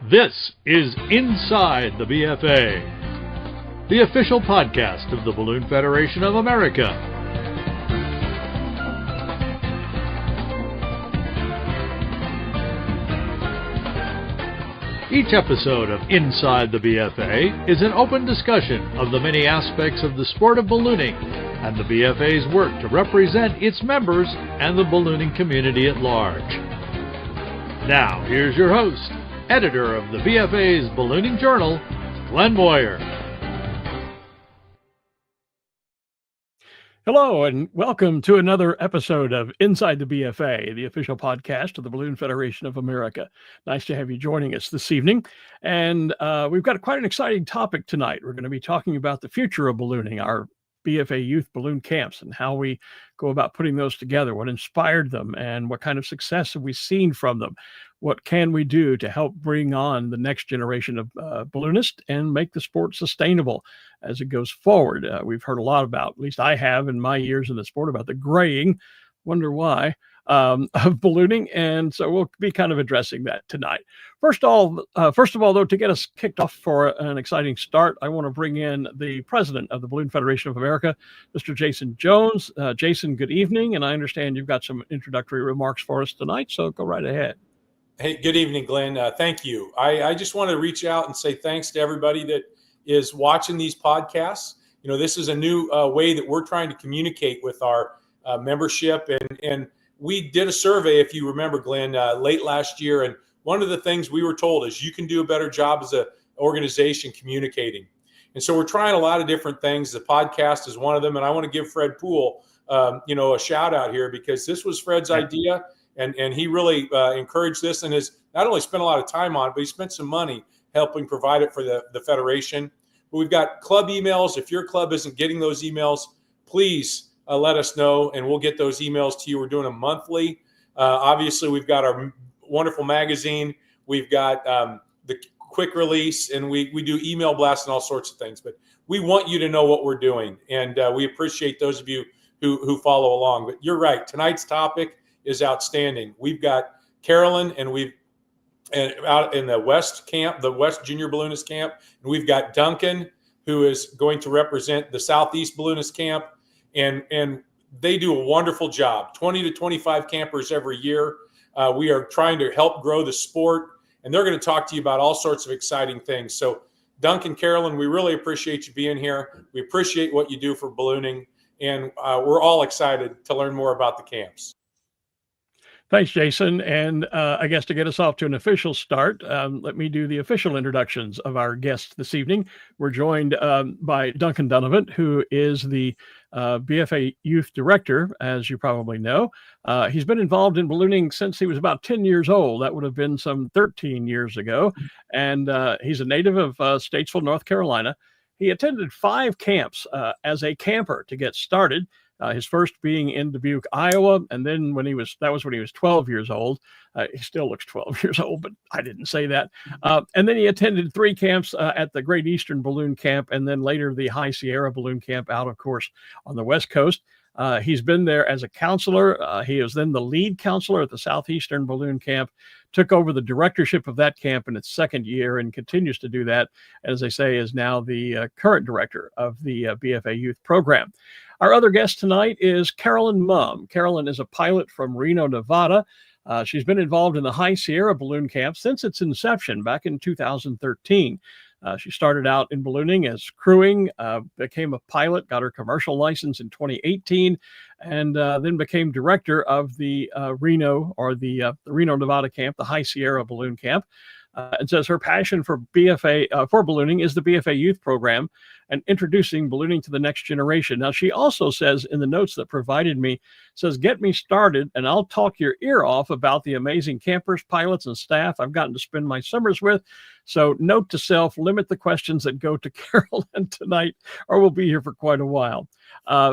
This is Inside the BFA, the official podcast of the Balloon Federation of America. Each episode of Inside the BFA is an open discussion of the many aspects of the sport of ballooning and the BFA's work to represent its members and the ballooning community at large. Now, here's your host, editor of the BFA's Ballooning Journal, Glenn Moyer. Hello, and welcome to another episode of Inside the BFA, the official podcast of the Balloon Federation of America. Nice to have you joining us this evening. And we've got quite an exciting topic tonight. We're going to be talking about the future of ballooning, our BFA Youth Balloon Camps, and how we go about putting those together, what inspired them, and what kind of success have we seen from them. What can we do to help bring on the next generation of balloonists and make the sport sustainable as it goes forward? We've heard a lot about, at least I have in my years in the sport, about the graying, wonder why, of ballooning. And so we'll be kind of addressing that tonight. First of all, though, to get us kicked off for an exciting start, I want to bring in the president of the Balloon Federation of America, Mr. Jason Jones. Jason, good evening. And I understand you've got some introductory remarks for us tonight, so go right ahead. Hey, good evening, Glenn. Thank you. I just want to reach out and say thanks to everybody that is watching these podcasts. You know, this is a new way that we're trying to communicate with our membership. And we did a survey, if you remember, Glenn, late last year. And one of the things we were told is you can do a better job as an organization communicating. And so we're trying a lot of different things. The podcast is one of them. And I want to give Fred Poole, a shout out here, because this was Fred's idea. And he really encouraged this and has not only spent a lot of time on it, but he spent some money helping provide it for the Federation. But we've got club emails. If your club isn't getting those emails, please let us know, and we'll get those emails to you. We're doing them monthly. Obviously, we've got our wonderful magazine. We've got the quick release, and we do email blasts and all sorts of things. But we want you to know what we're doing, and we appreciate those of you who follow along. But you're right. Tonight's topic is outstanding. We've got Carolyn, and out in the West camp, the West Junior Balloonist Camp, and we've got Duncan, who is going to represent the Southeast Balloonist Camp, and they do a wonderful job. 20 to 25 campers every year. We are trying to help grow the sport, and they're going to talk to you about all sorts of exciting things. So, Duncan, Carolyn, we really appreciate you being here. We appreciate what you do for ballooning, and we're all excited to learn more about the camps. Thanks, Jason. And I guess to get us off to an official start, let me do the official introductions of our guests this evening. We're joined by Duncan Donovan, who is the BFA Youth Director, as you probably know. He's been involved in ballooning since he was about 10 years old. That would have been some 13 years ago. And he's a native of Statesville, North Carolina. He attended 5 camps as a camper to get started. His first being in Dubuque, Iowa, and then that was when he was 12 years old. He still looks 12 years old, but I didn't say that. And then he attended 3 camps at the Great Eastern Balloon Camp, and then later the High Sierra Balloon Camp out, of course, on the West Coast. He's been there as a counselor. He was then the lead counselor at the Southeastern Balloon Camp, took over the directorship of that camp in its second year and continues to do that. As I say, is now the current director of the BFA Youth Program. Our other guest tonight is Carolyn Mumm. Carolyn is a pilot from Reno, Nevada. She's been involved in the High Sierra Balloon Camp since its inception back in 2013. She started out in ballooning as crewing, became a pilot, got her commercial license in 2018, and then became director of the Reno, Nevada camp, the High Sierra Balloon Camp. And says her passion for for ballooning is the BFA Youth Program and introducing ballooning to the next generation. Now, she also says in the notes that provided me, says, get me started and I'll talk your ear off about the amazing campers, pilots, and staff I've gotten to spend my summers with. So note to self, limit the questions that go to Carolyn tonight, or we'll be here for quite a while.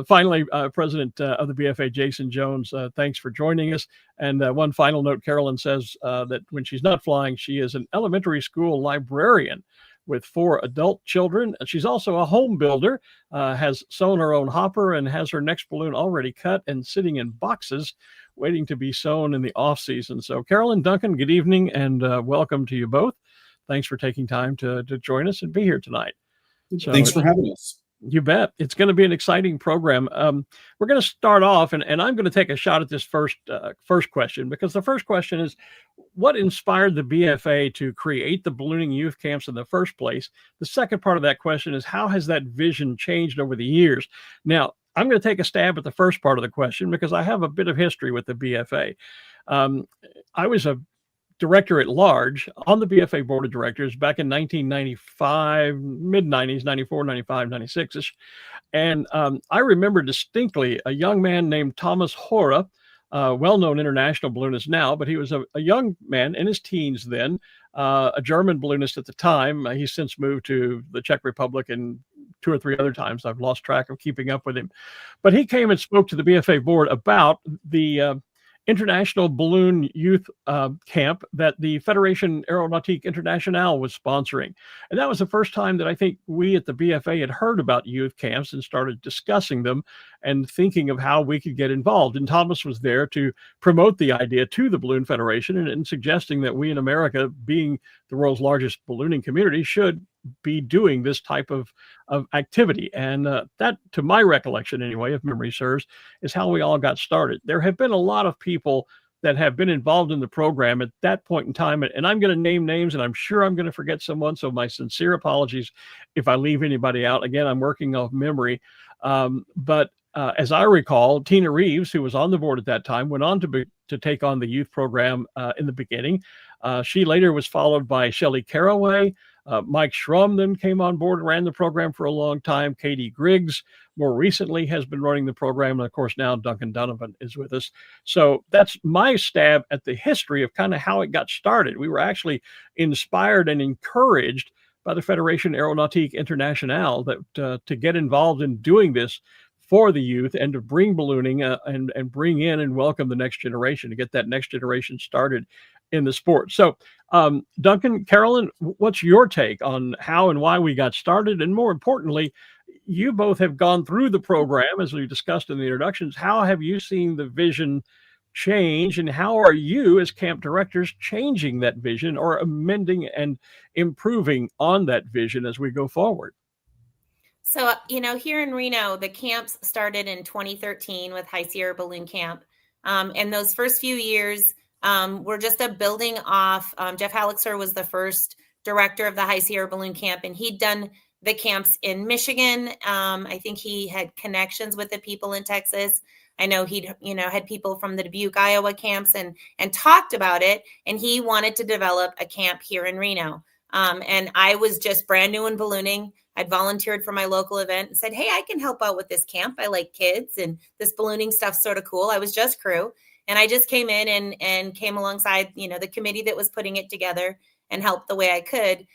Finally, President of the BFA, Jason Jones, thanks for joining us. And one final note, Carolyn says that when she's not flying, she is an elementary school librarian with 4 adult children. She's also a home builder, has sewn her own hopper, and has her next balloon already cut and sitting in boxes waiting to be sewn in the off season. So Carolyn, Duncan, good evening, and welcome to you both. thanks for taking time to join us and be here tonight. So thanks for having us. You bet. It's going to be an exciting program. We're going to start off, and I'm going to take a shot at this first question, because the first question is, what inspired the BFA to create the ballooning youth camps in the first place? The second part of that question is, how has that vision changed over the years? Now, I'm going to take a stab at the first part of the question because I have a bit of history with the BFA. I was a director at large on the BFA board of directors back in 1995, mid-90s, 94, 95, 96-ish. And I remember distinctly a young man named Thomas Hora, well-known international balloonist now, but he was a young man in his teens then, a German balloonist at the time. He's since moved to the Czech Republic and 2 or 3 other times. I've lost track of keeping up with him. But he came and spoke to the BFA board about the International Balloon Youth Camp that the Fédération Aéronautique Internationale was sponsoring. And that was the first time that I think we at the BFA had heard about youth camps and started discussing them and thinking of how we could get involved. And Thomas was there to promote the idea to the Balloon Federation and suggesting that we in America, being the world's largest ballooning community, should be doing this type of activity. And that, to my recollection anyway, if memory serves, is how we all got started. There have been a lot of people that have been involved in the program at that point in time. And I'm going to name names, and I'm sure I'm going to forget someone. So my sincere apologies if I leave anybody out. Again, I'm working off memory. But as I recall, Tina Reeves, who was on the board at that time, went on to take on the youth program in the beginning. She later was followed by Shelley Caraway. Mike Schrum then came on board and ran the program for a long time. Katie Griggs, more recently, has been running the program. And of course, now Duncan Donovan is with us. So that's my stab at the history of kind of how it got started. We were actually inspired and encouraged by the Fédération Aéronautique Internationale that to get involved in doing this for the youth and to bring ballooning and bring in and welcome the next generation, to get that next generation started in the sport. So Duncan, Carolyn, what's your take on how and why we got started? And more importantly, you both have gone through the program, as we discussed in the introductions. How have you seen the vision change, and how are you as camp directors changing that vision or amending and improving on that vision as we go forward? So, here in Reno, the camps started in 2013 with High Sierra Balloon Camp. And those first few years were just a building off. Jeff Halixer was the first director of the High Sierra Balloon Camp, and he'd done the camps in Michigan. I think he had connections with the people in Texas. I know he'd, had people from the Dubuque, Iowa camps and talked about it. And he wanted to develop a camp here in Reno. And I was just brand new in ballooning. I'd volunteered for my local event and said, hey, I can help out with this camp. I like kids and this ballooning stuff's sort of cool. I was just crew. And I just came in and came alongside, the committee that was putting it together and helped the way I could.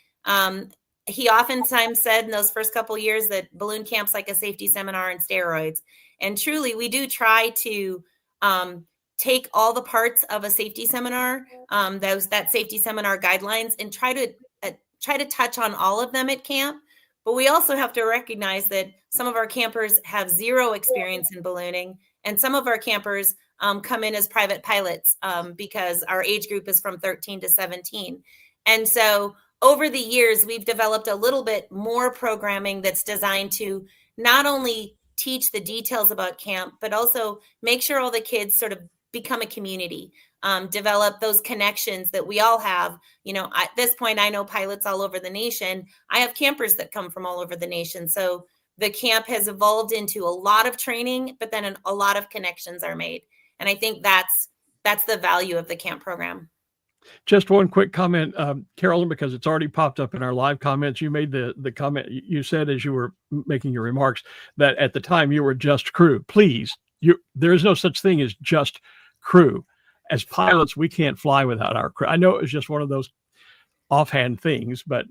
He oftentimes said in those first couple of years that balloon camp's like a safety seminar on steroids. And truly, we do try to take all the parts of a safety seminar, that safety seminar guidelines, and try to touch on all of them at camp. But we also have to recognize that some of our campers have zero experience in ballooning, and some of our campers come in as private pilots because our age group is from 13 to 17. And so over the years, we've developed a little bit more programming that's designed to not only teach the details about camp, but also make sure all the kids sort of become a community, develop those connections that we all have. At this point, I know pilots all over the nation. I have campers that come from all over the nation. So the camp has evolved into a lot of training, but then a lot of connections are made. And I think that's the value of the camp program. Just one quick comment, Carolyn, because it's already popped up in our live comments. You made the comment, you said as you were making your remarks that at the time you were just crew. Please, there is no such thing as just crew. As pilots, we can't fly without our crew. I know it was just one of those offhand things, but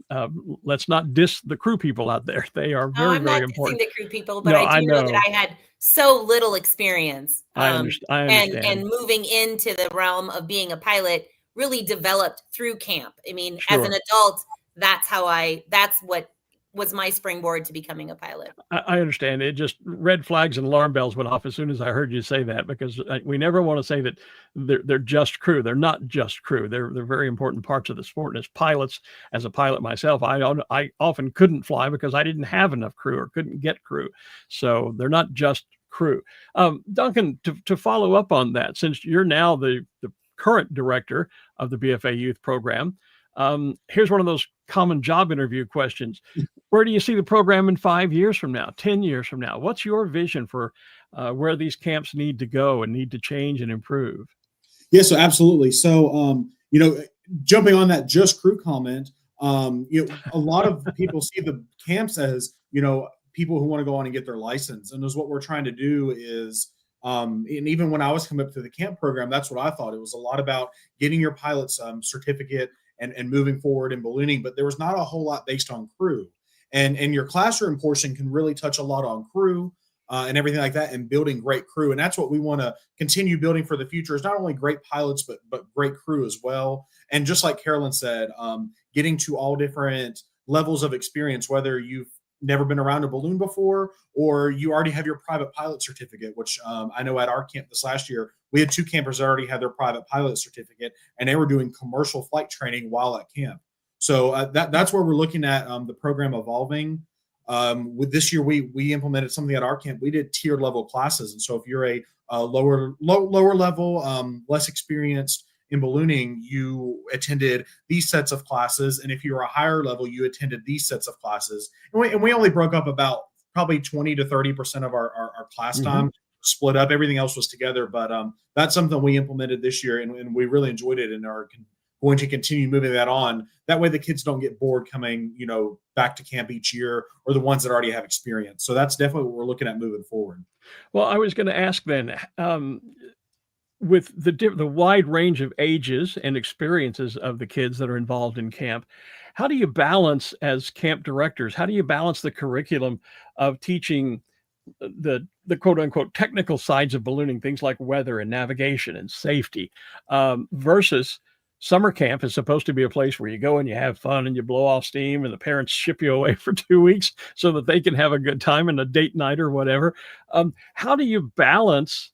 let's not diss the crew people out there. They are very, very important. I'm not dissing the crew people, but I do know that I had so little experience. I understand. And moving into the realm of being a pilot really developed through camp. I mean, As an adult, that's what was my springboard to becoming a pilot. I understand. It just red flags and alarm bells went off as soon as I heard you say that, because we never want to say that they're just crew. They're not just crew. They're very important parts of the sport. And as pilots, as a pilot myself, I often couldn't fly because I didn't have enough crew or couldn't get crew. So they're not just crew. Duncan, to follow up on that, since you're now the current director of the BFA Youth program, here's one of those common job interview questions. Where do you see the program in 5 years from now, 10 years from now? What's your vision for where these camps need to go and need to change and improve? Yeah, so absolutely. So, jumping on that just crew comment, a lot of people see the camps as, people who want to go on and get their license. And what we're trying to do is, and even when I was coming up through the camp program, that's what I thought. It was a lot about getting your pilot's certificate and moving forward in ballooning, but there was not a whole lot based on crew. And your classroom portion can really touch a lot on crew and everything like that, and building great crew. And that's what we want to continue building for the future, is not only great pilots, but great crew as well. And just like Carolyn said, getting to all different levels of experience, whether you've never been around a balloon before or you already have your private pilot certificate, which I know at our camp this last year, we had 2 campers that already had their private pilot certificate, and they were doing commercial flight training while at camp. So that's where we're looking at the program evolving. With this year, we implemented something at our camp. We did tiered level classes, and so if you're a lower level, less experienced in ballooning, you attended these sets of classes, and if you were a higher level, you attended these sets of classes. And we only broke up about probably 20 to 30% of our class time, split up. Everything else was together, but that's something we implemented this year, and we really enjoyed it, and are going to continue moving that on. That way the kids don't get bored coming, back to camp each year, or the ones that already have experience. So that's definitely what we're looking at moving forward. Well, I was going to ask then, with the wide range of ages and experiences of the kids that are involved in camp, how do you balance, as camp directors, how do you balance the curriculum of teaching the quote unquote technical sides of ballooning, things like weather and navigation and safety, versus summer camp is supposed to be a place where you go and you have fun and you blow off steam, and the parents ship you away for 2 weeks so that they can have a good time and a date night or whatever. How do you balance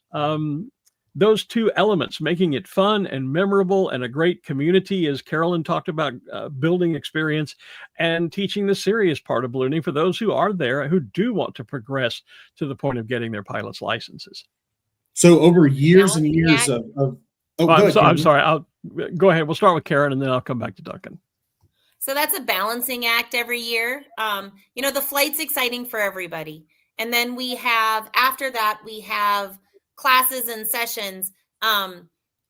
those two elements, making it fun and memorable and a great community, as Carolyn talked about, building experience, and teaching the serious part of ballooning for those who are there, who do want to progress to the point of getting their pilot's licenses? So over years and years I'm sorry. I'll go ahead. We'll start with Karen, and then I'll come back to Duncan. So that's a balancing act every year. The flight's exciting for everybody. And then after that, we have classes and sessions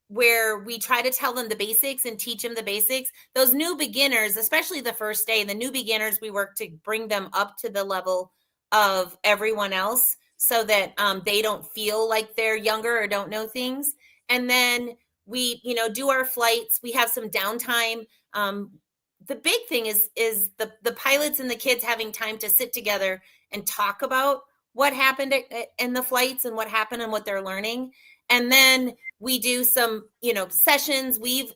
where we try to tell them the basics and teach them the basics. Those new beginners, especially the first day, the new beginners, we work to bring them up to the level of everyone else so that they don't feel like they're younger or don't know things. And then we, do our flights. We have some downtime. The big thing is the pilots and the kids having time to sit together and talk about what happened in the flights and what happened and what they're learning. And then we do some, sessions. We've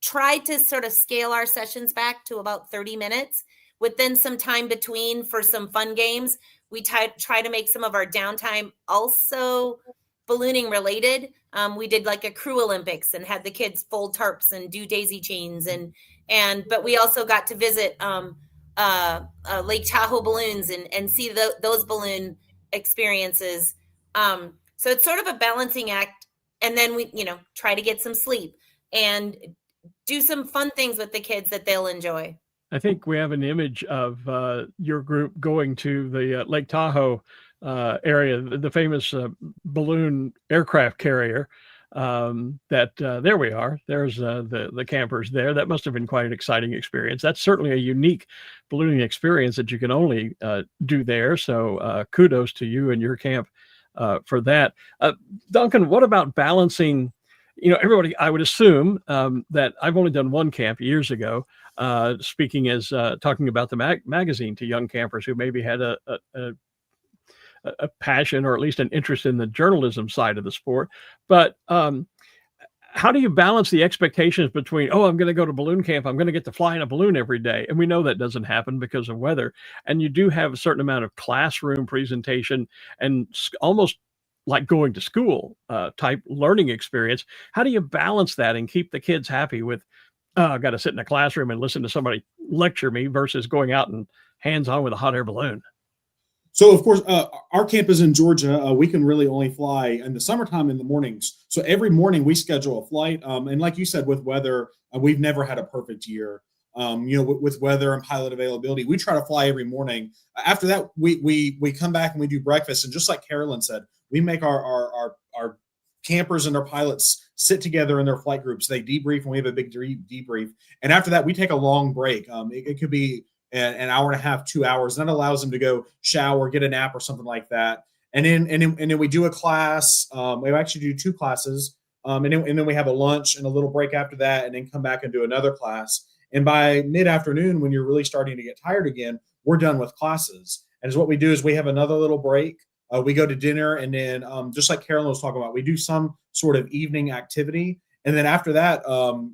tried to sort of scale our sessions back to about 30 minutes with then some time between for some fun games. We try to make some of our downtime also ballooning related. We did like a crew Olympics and had the kids fold tarps and do daisy chains, but we also got to visit Lake Tahoe balloons and see those balloon experiences. So it's sort of a balancing act. And then we, try to get some sleep and do some fun things with the kids that they'll enjoy. I think we have an image of your group going to the Lake Tahoe area, the famous balloon aircraft carrier. There we are. There's the campers there. That must have been quite an exciting experience. That's certainly a unique ballooning experience that you can only do there. So kudos to you and your camp for that. Duncan, what about balancing? Everybody, I would assume that I've only done one camp years ago, speaking as talking about the magazine to young campers who maybe had a passion or at least an interest in the journalism side of the sport. But how do you balance the expectations between, oh, I'm going to go to balloon camp, I'm going to get to fly in a balloon every day, and we know that doesn't happen because of weather, and you do have a certain amount of classroom presentation and almost like going to school type learning experience. How do you balance that and keep the kids happy with, oh, I've got to sit in a classroom and listen to somebody lecture me versus going out and hands-on with a hot air balloon? So, of course, our camp is in Georgia. We can really only fly in the summertime in the mornings. So every morning we schedule a flight. And like you said, with weather, we've never had a perfect year. With weather and pilot availability, we try to fly every morning. After that, we come back and we do breakfast. And just like Carolyn said, we make our campers and our pilots sit together in their flight groups. They debrief, and we have a big debrief. And after that, we take a long break. It could be an hour and a half, 2 hours. And that allows them to go shower, get a nap, or something like that. And then we do a class. We actually do 2 classes. And then we have a lunch and a little break after that, and then come back and do another class. And by mid-afternoon, when you're really starting to get tired again, we're done with classes. And what we do is we have another little break. We go to dinner, and then just like Carolyn was talking about, we do some sort of evening activity. And then after that,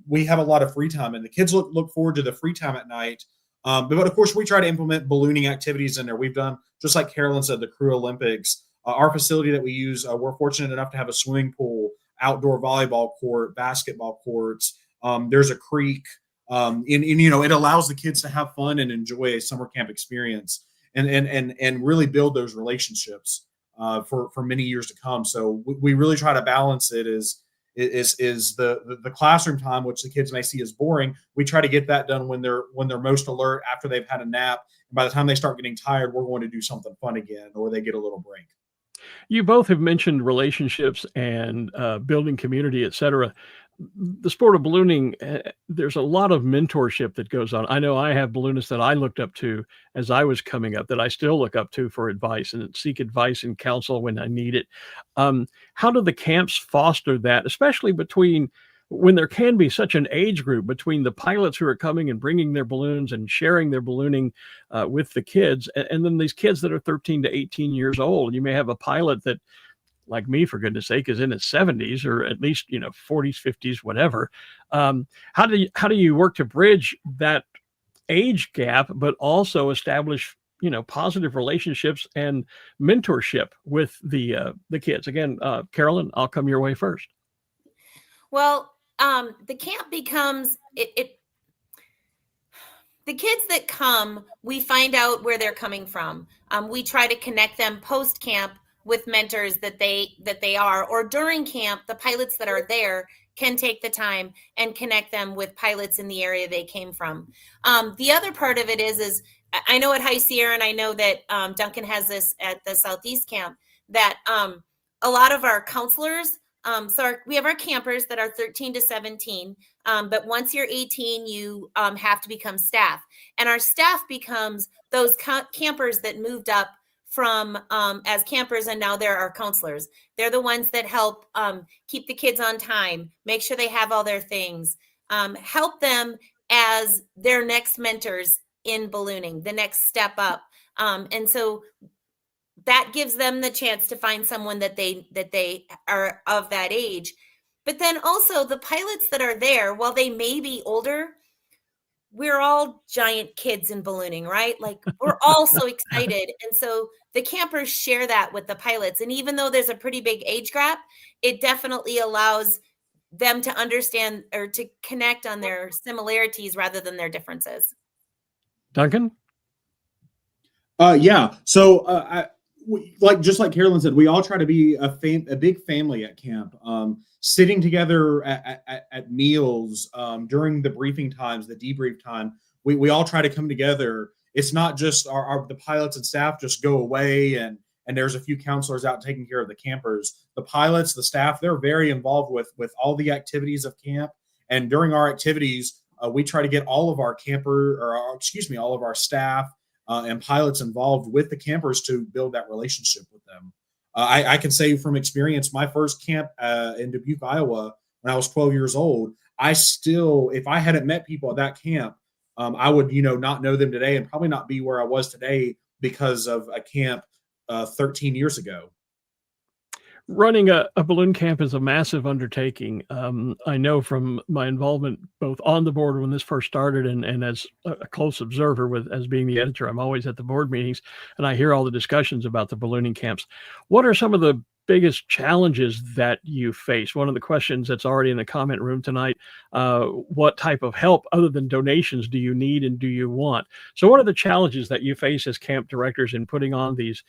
we have a lot of free time, and the kids look forward to the free time at night. But of course, we try to implement ballooning activities in there. We've done, just like Carolyn said, the Crew Olympics. Our facility that we use, we're fortunate enough to have a swimming pool, outdoor volleyball court, basketball courts. There's a creek. It allows the kids to have fun and enjoy a summer camp experience, and really build those relationships for many years to come. So we really try to balance it is the classroom time, which the kids may see as boring. We try to get that done when they're most alert, after they've had a nap. And by the time they start getting tired, we're going to do something fun again, or they get a little break. You both have mentioned relationships and building community, et cetera. The sport of ballooning, there's a lot of mentorship that goes on. I know I have balloonists that I looked up to as I was coming up, that I still look up to for advice and seek advice and counsel when I need it. How do the camps foster that, especially between when there can be such an age group between the pilots who are coming and bringing their balloons and sharing their ballooning with the kids, and then these kids that are 13 to 18 years old? You may have a pilot that, like me, for goodness sake, is in his 70s, or at least 40s, 50s, whatever. How do you work to bridge that age gap, but also establish positive relationships and mentorship with the kids? Again, Carolyn, I'll come your way first. Well, the camp becomes it. The kids that come, we find out where they're coming from. We try to connect them post camp with mentors that they are, or during camp, the pilots that are there can take the time and connect them with pilots in the area they came from. The other part of it is I know at High Sierra, and I know that Duncan has this at the Southeast camp, that a lot of our counselors, we have our campers that are 13 to 17, but once you're 18, you have to become staff. And our staff becomes those campers that moved up from as campers, and now they're our counselors. They're the ones that help keep the kids on time, make sure they have all their things, help them as their next mentors in ballooning, the next step up. And so that gives them the chance to find someone that they are of that age. But then also the pilots that are there, while they may be older, we're all giant kids in ballooning, right? Like, we're all so excited. And so the campers share that with the pilots. And even though there's a pretty big age gap, it definitely allows them to understand or to connect on their similarities rather than their differences. Duncan? Yeah. So just like Carolyn said, we all try to be a big family at camp, sitting together at meals, during the briefing times, the debrief time. We all try to come together. It's not just the pilots and staff just go away and there's a few counselors out taking care of the campers. The pilots, the staff, they're very involved with all the activities of camp. And during our activities, we try to get all of our all of our staff and pilots involved with the campers to build that relationship with them. I can say from experience, my first camp in Dubuque, Iowa, when I was 12 years old, if I hadn't met people at that camp, I would, not know them today and probably not be where I was today because of a camp 13 years ago. Running a balloon camp is a massive undertaking. I know from my involvement both on the board when this first started and as a close observer as being the editor, I'm always at the board meetings and I hear all the discussions about the ballooning camps. What are some of the biggest challenges that you face? One of the questions that's already in the comment room tonight, what type of help other than donations do you need and do you want? So what are the challenges that you face as camp directors in putting on these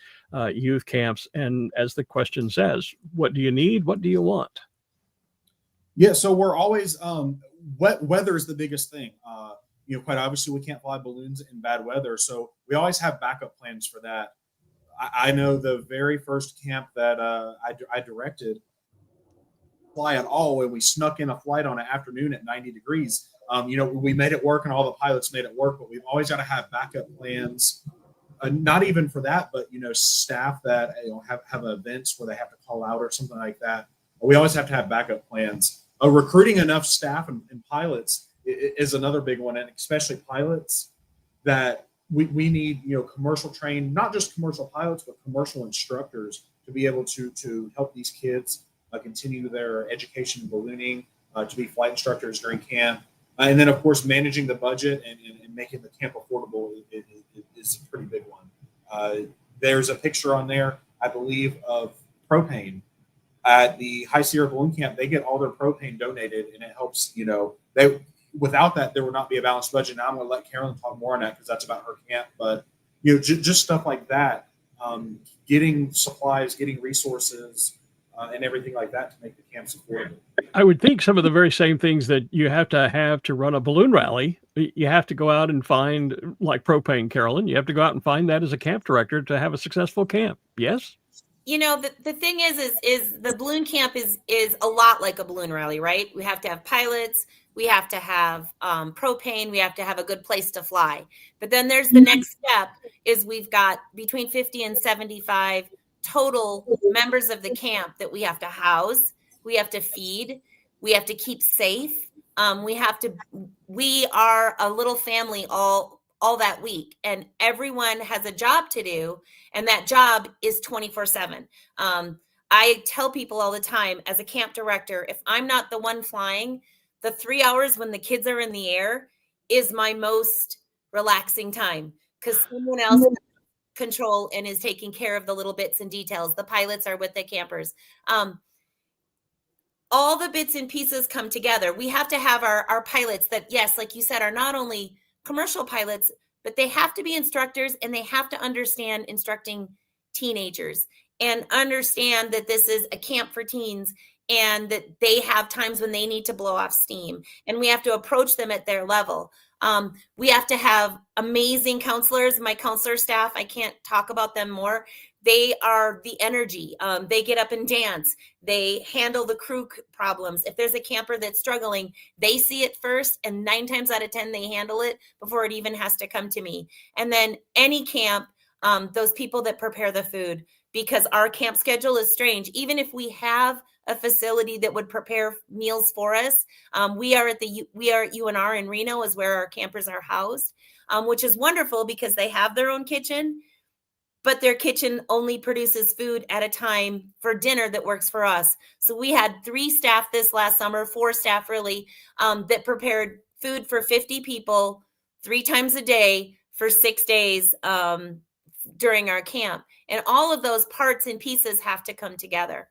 youth camps? And as the question says, what do you need? What do you want? Yeah, so we're always weather is the biggest thing. Quite obviously we can't fly balloons in bad weather, so we always have backup plans for that. I know the very first camp that I directed fly at all, and we snuck in a flight on an afternoon at 90 degrees. We made it work, and all the pilots made it work. But we've always got to have backup plans. Not even for that, but staff that have events where they have to call out or something like that. We always have to have backup plans. Recruiting enough staff and pilots is another big one, and especially pilots that we need, commercial trained, not just commercial pilots, but commercial instructors to be able to help these kids continue their education in ballooning, to be flight instructors during camp. And then, of course, managing the budget and making the camp affordable is a pretty big one. There's a picture on there, I believe, of propane. At the High Sierra Balloon Camp, they get all their propane donated, and it helps, without that, there would not be a balanced budget. Now I'm going to let Carolyn talk more on that because that's about her camp. But just stuff like that, getting supplies, getting resources, and everything like that to make the camps affordable. I would think some of the very same things that you have to run a balloon rally. You have to go out and find, like propane, Carolyn. You have to go out and find that as a camp director to have a successful camp. Yes. The thing is the balloon camp is a lot like a balloon rally, right? We have to have pilots. We have to have propane. We have to have a good place to fly. But then there's the next step is we've got between 50 and 75 total members of the camp that we have to house. We have to feed. We have to keep safe. We are a little family all that week, and everyone has a job to do, and that job is 24/7. I tell people all the time as a camp director, if I'm not the one flying, the 3 hours when the kids are in the air is my most relaxing time because someone else has control and is taking care of the little bits and details. The pilots are with the campers. All the bits and pieces come together. We have to have our pilots that, yes, like you said, are not only commercial pilots, but they have to be instructors, and they have to understand instructing teenagers and understand that this is a camp for teens and that they have times when they need to blow off steam, and we have to approach them at their level. We have to have amazing counselors. My counselor staff, I can't talk about them more. They are the energy. They get up and dance. They handle the crew problems. If there's a camper that's struggling, they see it first, and 9 times out of 10, they handle it before it even has to come to me. And then any camp, those people that prepare the food, because our camp schedule is strange. Even if we have a facility that would prepare meals for us, we are at UNR in Reno is where our campers are housed, which is wonderful because they have their own kitchen, but their kitchen only produces food at a time for dinner that works for us. So we had 3 staff this last summer, 4 staff really, that prepared food for 50 people 3 times a day for 6 days during our camp. And all of those parts and pieces have to come together.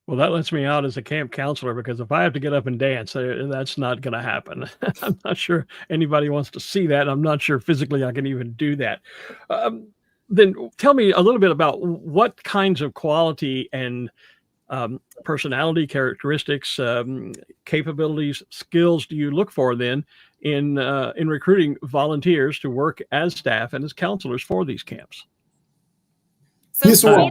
Well, that lets me out as a camp counselor, because if I have to get up and dance, that's not going to happen. I'm not sure anybody wants to see that. I'm not sure physically I can even do that. Then tell me a little bit about what kinds of quality and personality characteristics, capabilities, skills do you look for then in recruiting volunteers to work as staff and as counselors for these camps? So,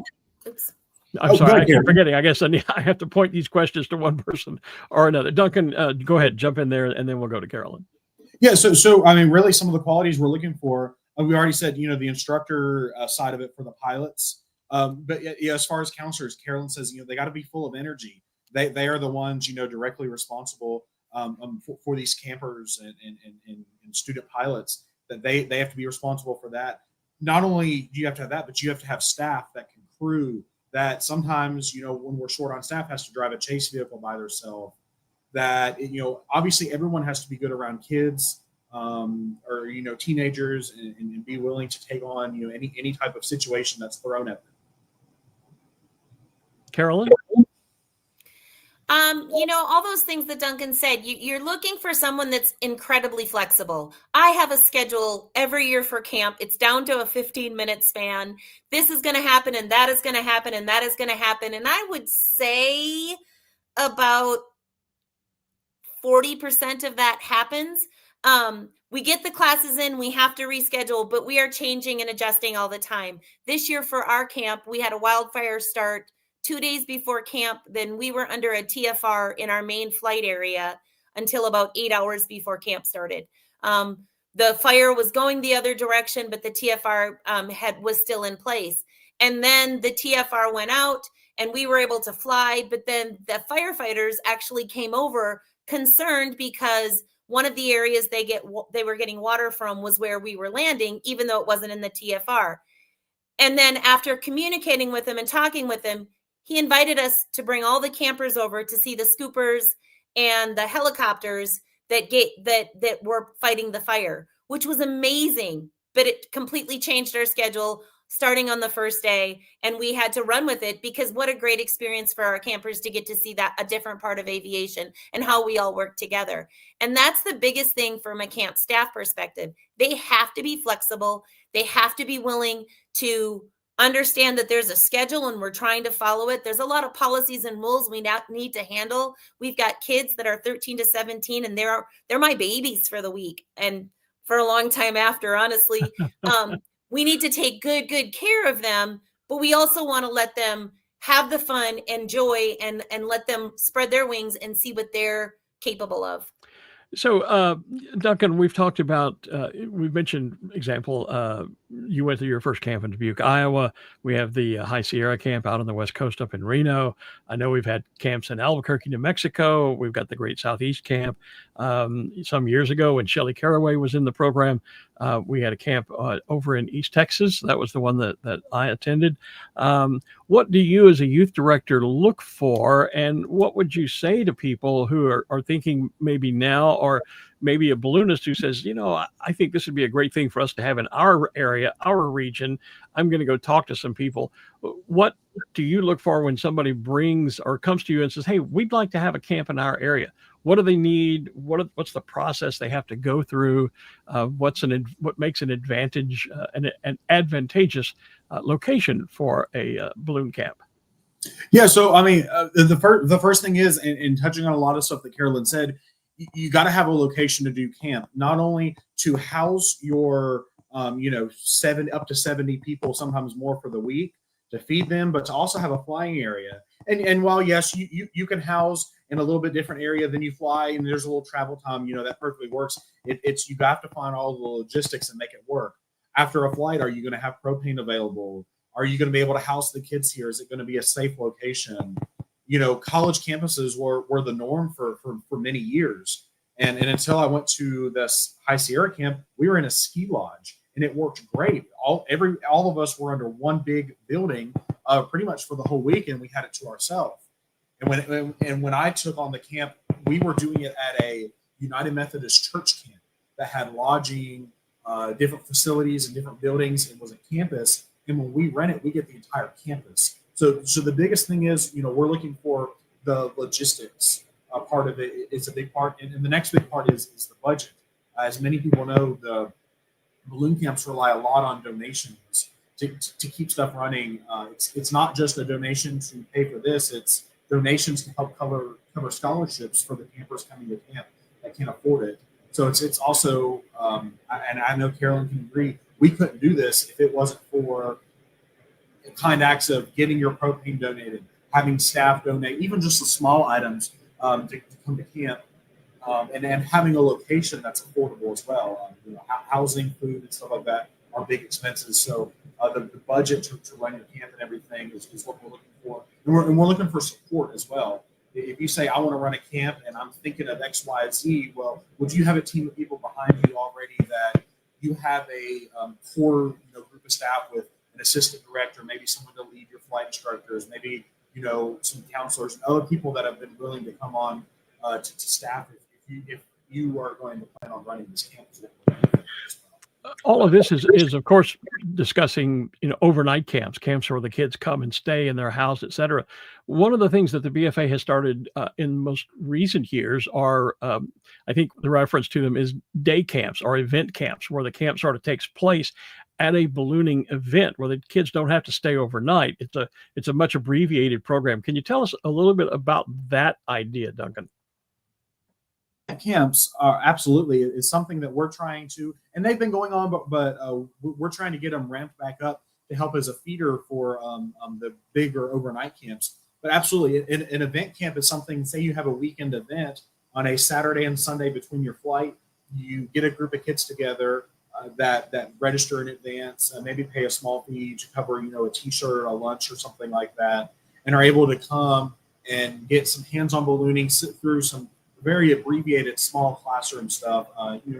I'm sorry, I keep forgetting. I guess I have to point these questions to one person or another. Duncan, go ahead, jump in there, and then we'll go to Carolyn. Yeah, so I mean, really, some of the qualities we're looking for, we already said, the instructor side of it for the pilots. But as far as counselors, Carolyn says, they got to be full of energy. They are the ones, directly responsible for these campers and student pilots. That they have to be responsible for that. Not only do you have to have that, but you have to have staff that can crew, that sometimes, when we're short on staff, has to drive a chase vehicle by themselves. That, obviously everyone has to be good around kids, or, teenagers, and be willing to take on, any type of situation that's thrown at them. Carolyn? All those things that Duncan said, you're looking for someone that's incredibly flexible. I have a schedule every year for camp. It's down to a 15-minute span. This is going to happen, and that is going to happen, and that is going to happen. And I would say about 40% of that happens. We get the classes in, we have to reschedule, but we are changing and adjusting all the time. This year for our camp, we had a wildfire start 2 days before camp. Then we were under a TFR in our main flight area until about 8 hours before camp started. The fire was going the other direction, but the TFR was still in place. And then the TFR went out and we were able to fly. But then the firefighters actually came over concerned because one of the areas they were getting water from was where we were landing, even though it wasn't in the TFR. And then after communicating with him and talking with him, he invited us to bring all the campers over to see the scoopers and the helicopters that were fighting the fire, which was amazing. But it completely changed our schedule starting on the first day, and we had to run with it because what a great experience for our campers to get to see that a different part of aviation and how we all work together. And that's the biggest thing from a camp staff perspective. They have to be flexible. They have to be willing to understand that there's a schedule and we're trying to follow it. There's a lot of policies and rules we now need to handle. We've got kids that are 13 to 17 and they're my babies for the week and for a long time after, honestly. We need to take good care of them, but we also want to let them have the fun and joy and let them spread their wings and see what they're capable of. So, Duncan, we've talked about, we've mentioned, example, you went to your first camp in Dubuque, Iowa. We have the High Sierra camp out on the West Coast up in Reno. I know we've had camps in Albuquerque, New Mexico. We've got the Great Southeast Camp. Some years ago when Shelley Caraway was in the program, we had a camp over in East Texas. That was the one that I attended. What do you as a youth director look for, and what would you say to people who are thinking maybe now, or maybe a balloonist who says, I think this would be a great thing for us to have in our area, our region. I'm going to go talk to some people. What do you look for when somebody brings or comes to you and says, hey, we'd like to have a camp in our area? What do they need? What's the process they have to go through? What makes an advantage, an advantageous location for a balloon camp? Yeah, so I mean, the first thing is, and touching on a lot of stuff that Carolyn said, you got to have a location to do camp, not only to house your, 7 up to 70 people, sometimes more for the week, to feed them, but to also have a flying area. And while yes, you can house in a little bit different area than you fly, and there's a little travel time, that perfectly works. It's you have to find all the logistics and make it work. After a flight, are you going to have propane available? Are you going to be able to house the kids here? Is it going to be a safe location? College campuses were the norm for many years. And until I went to this High Sierra camp, we were in a ski lodge and it worked great. All of us were under one big building pretty much for the whole week, and we had it to ourselves. And when I took on the camp, we were doing it at a United Methodist Church camp that had lodging, different facilities and different buildings. It was a campus. And when we rent it, we get the entire campus. So the biggest thing is, we're looking for the logistics part of it. It's a big part. And the next big part is the budget. As many people know, the balloon camps rely a lot on donations to keep stuff running. It's not just a donation to pay for this. It's donations to help cover scholarships for the campers coming to camp that can't afford it. So it's also, and I know Carolyn can agree, we couldn't do this if it wasn't for kind acts of getting your propane donated, having staff donate, even just the small items to come to camp, and having a location that's affordable as well. Housing, food, and stuff like that are big expenses. So the budget to run your camp and everything is what we're looking for. And we're looking for support as well. If you say, I want to run a camp and I'm thinking of X, Y, Z, well, would you have a team of people behind you already that you have a core group of staff with an assistant director, maybe someone to lead your flight instructors, maybe, some counselors and other people that have been willing to come on to staff if you are going to plan on running this campus. All of this is of course discussing overnight camps where the kids come and stay in their house, etc. One of the things that the BFA has started in most recent years are I think the reference to them is day camps or event camps, where the camp sort of takes place at a ballooning event where the kids don't have to stay overnight. It's a much abbreviated program. Can you tell us a little bit about that idea, Duncan? Camps are absolutely is something that we're trying to, and they've been going on, but we're trying to get them ramped back up to help as a feeder for the bigger overnight camps. But absolutely, an event camp is something. Say you have a weekend event on a Saturday and Sunday between your flight, you get a group of kids together that register in advance, maybe pay a small fee to cover a T-shirt, a lunch, or something like that, and are able to come and get some hands-on ballooning, sit through some very abbreviated small classroom stuff.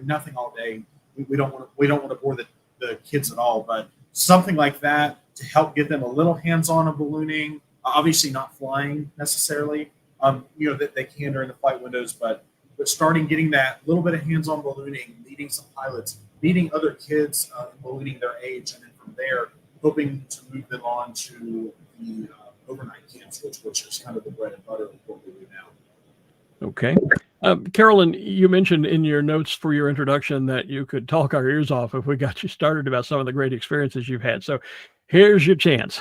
Nothing all day. We don't want to bore the kids at all, but something like that to help get them a little hands-on of ballooning. Obviously not flying necessarily. That they can during the flight windows, but starting getting that little bit of hands-on ballooning, meeting some pilots, meeting other kids ballooning their age, and then from there hoping to move them on to the overnight camps, which is kind of the bread and butter of what we do now. Okay. Carolyn, you mentioned in your notes for your introduction that you could talk our ears off if we got you started about some of the great experiences you've had. So here's your chance.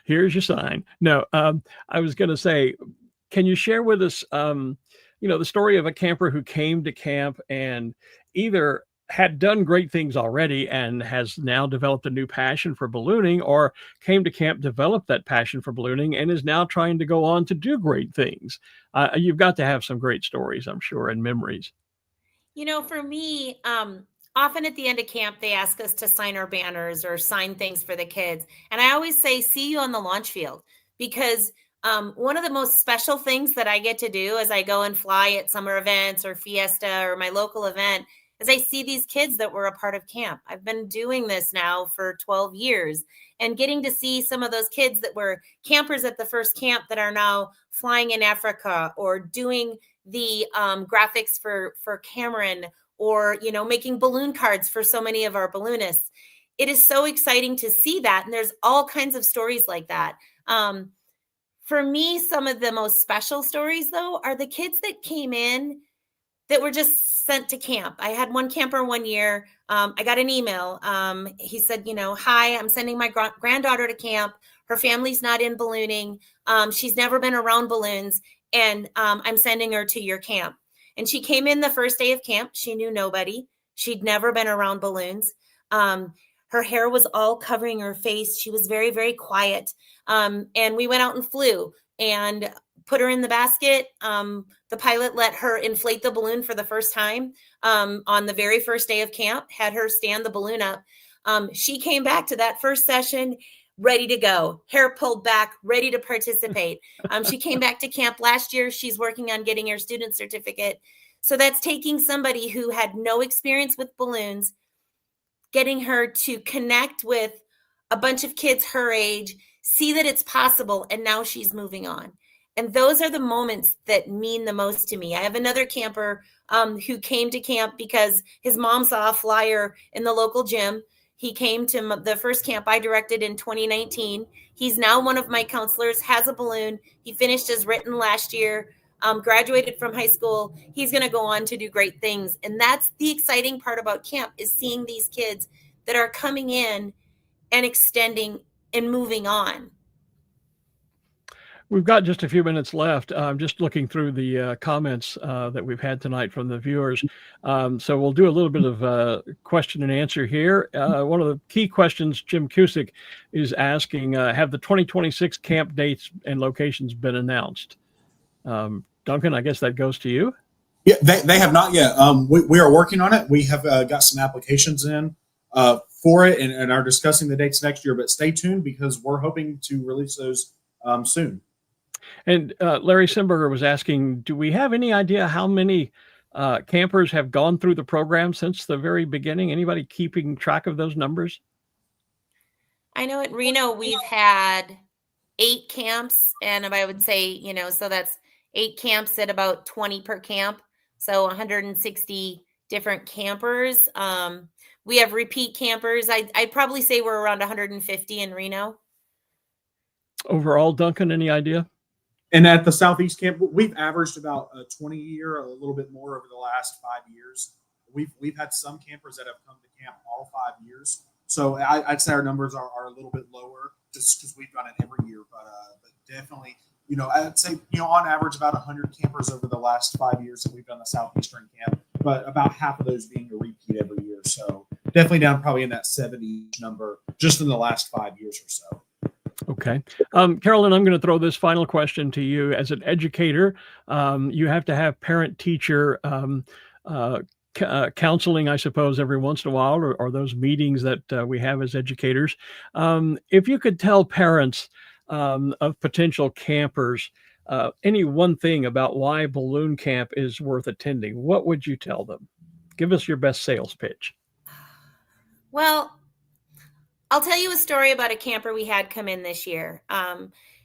Here's your sign. No, I was going to say, can you share with us, the story of a camper who came to camp and either had done great things already and has now developed a new passion for ballooning, or came to camp, developed that passion for ballooning, and is now trying to go on to do great things? You've got to have some great stories, I'm sure, and memories. For me, often at the end of camp, they ask us to sign our banners or sign things for the kids. And I always say, see you on the launch field, because one of the most special things that I get to do as I go and fly at summer events or Fiesta or my local event is I see these kids that were a part of camp. I've been doing this now for 12 years, and getting to see some of those kids that were campers at the first camp that are now flying in Africa or doing the graphics for Cameron, or, making balloon cards for so many of our balloonists. It is so exciting to see that. And there's all kinds of stories like that. For me, some of the most special stories, though, are the kids that came in that were just sent to camp. I had one camper one year. I got an email. He said, hi, I'm sending my granddaughter to camp. Her family's not in ballooning. She's never been around balloons, and I'm sending her to your camp. And she came in the first day of camp. She knew nobody. She'd never been around balloons. Her hair was all covering her face. She was very, very quiet. And we went out and flew and put her in the basket. The pilot let her inflate the balloon for the first time on the very first day of camp, had her stand the balloon up. She came back to that first session ready to go, hair pulled back, ready to participate. She came back to camp last year. She's working on getting her student certificate. So that's taking somebody who had no experience with balloons, getting her to connect with a bunch of kids her age, see that it's possible, and now she's moving on. And those are the moments that mean the most to me. I have another camper who came to camp because his mom saw a flyer in the local gym. He came to the first camp I directed in 2019. He's now one of my counselors, has a balloon. He finished his written last year, graduated from high school. He's going to go on to do great things. And that's the exciting part about camp, is seeing these kids that are coming in and extending and moving on. We've got just a few minutes left. I'm just looking through the comments that we've had tonight from the viewers. So we'll do a little bit of question and answer here. One of the key questions, Jim Cusick is asking, have the 2026 camp dates and locations been announced? Duncan, I guess that goes to you. Yeah, they have not yet. We are working on it. We have got some applications in for it and are discussing the dates next year, but stay tuned because we're hoping to release those soon. And Larry Simberger was asking, do we have any idea how many campers have gone through the program since the very beginning? Anybody keeping track of those numbers? I know at Reno we've had 8 camps, and I would say, so that's 8 camps at about 20 per camp, so 160 different campers. We have repeat campers. I'd probably say we're around 150 in Reno. Overall, Duncan, any idea? And at the Southeast camp, we've averaged about 20 a year, a little bit more over the last 5 years. We've had some campers that have come to camp all 5 years. So I'd say our numbers are a little bit lower just because we've done it every year. But definitely, I'd say, on average about 100 campers over the last 5 years that we've done the Southeastern camp, but about half of those being a repeat every year. So definitely down probably in that 70 number just in the last 5 years or so. Okay. Carolyn, I'm going to throw this final question to you. As an educator, you have to have parent-teacher counseling, I suppose, every once in a while, or those meetings that we have as educators. If you could tell parents of potential campers any one thing about why balloon camp is worth attending, what would you tell them? Give us your best sales pitch. Well, I'll tell you a story about a camper we had come in this year.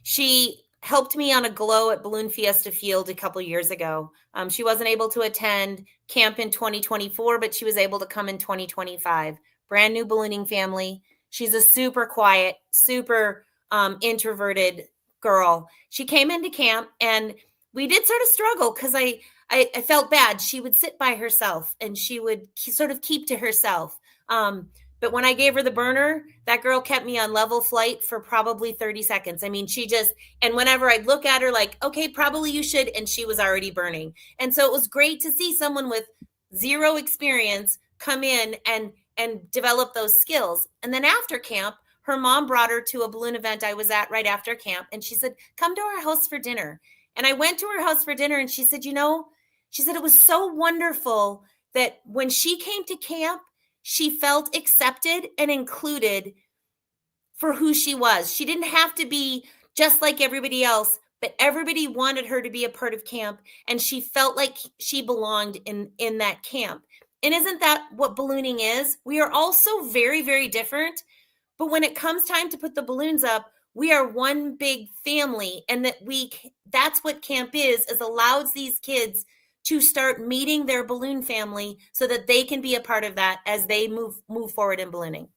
She helped me on a glow at Balloon Fiesta Field a couple years ago. She wasn't able to attend camp in 2024, but she was able to come in 2025. Brand new ballooning family. She's a super quiet, super introverted girl. She came into camp and we did sort of struggle because I felt bad. She would sit by herself and she would sort of keep to herself. But when I gave her the burner, that girl kept me on level flight for probably 30 seconds. I mean, and whenever I'd look at her like, okay, probably you should, and she was already burning. And so it was great to see someone with zero experience come in and develop those skills. And then after camp, her mom brought her to a balloon event I was at right after camp. And she said, come to our house for dinner. And I went to her house for dinner and she said, it was so wonderful that when she came to camp, she felt accepted and included for who she was. She didn't have to be just like everybody else, but everybody wanted her to be a part of camp, and she felt like she belonged in that camp. And isn't that what ballooning is? We are all so very, very different, but when it comes time to put the balloons up, we are one big family, and that's what camp is allows these kids to start meeting their balloon family so that they can be a part of that as they move forward in ballooning.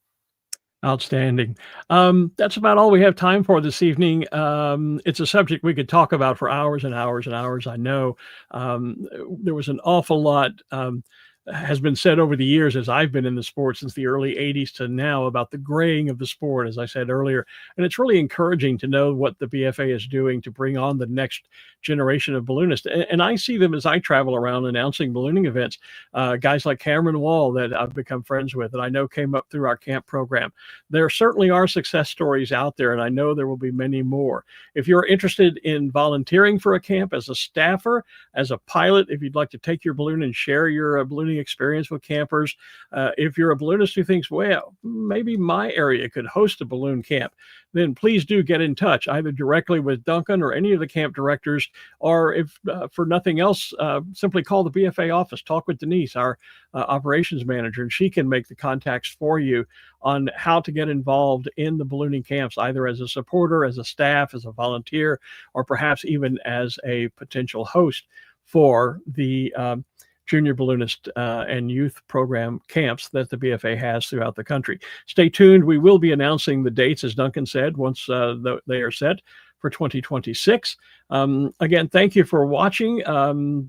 Outstanding. That's about all we have time for this evening. It's a subject we could talk about for hours and hours and hours. I know there was an awful lot has been said over the years as I've been in the sport since the early 80s to now about the graying of the sport, as I said earlier. And it's really encouraging to know what the BFA is doing to bring on the next generation of balloonists. And I see them as I travel around announcing ballooning events, guys like Cameron Wall that I've become friends with, and I know came up through our camp program. There certainly are success stories out there, and I know there will be many more. If you're interested in volunteering for a camp as a staffer, as a pilot, if you'd like to take your balloon and share your ballooning experience with campers, if you're a balloonist who thinks, well, maybe my area could host a balloon camp, then please do get in touch either directly with Duncan or any of the camp directors, or if for nothing else, simply call the BFA office, talk with Denise, our operations manager, and she can make the contacts for you on how to get involved in the ballooning camps, either as a supporter, as a staff, as a volunteer, or perhaps even as a potential host for the junior balloonist and youth program camps that the BFA has throughout the country. Stay tuned. We will be announcing the dates, as Duncan said, once they are set for 2026. Again, thank you for watching.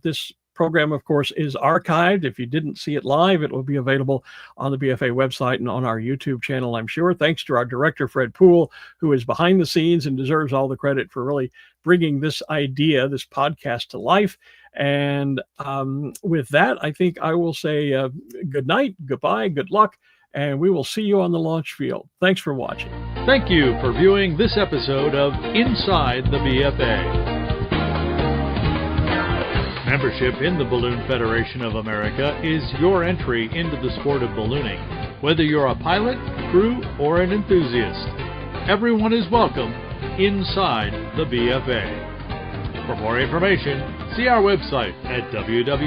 This program, of course, is archived. If you didn't see it live, it will be available on the BFA website and on our YouTube channel, I'm sure. Thanks to our director, Fred Poole, who is behind the scenes and deserves all the credit for really bringing this idea, this podcast, to life. And with that, I think I will say good night, goodbye, good luck, and we will see you on the launch field. Thanks for watching. Thank you for viewing this episode of Inside the BFA. Membership in the Balloon Federation of America is your entry into the sport of ballooning, whether you're a pilot, crew, or an enthusiast. Everyone is welcome inside the BFA. For more information, see our website at www.bfa.net.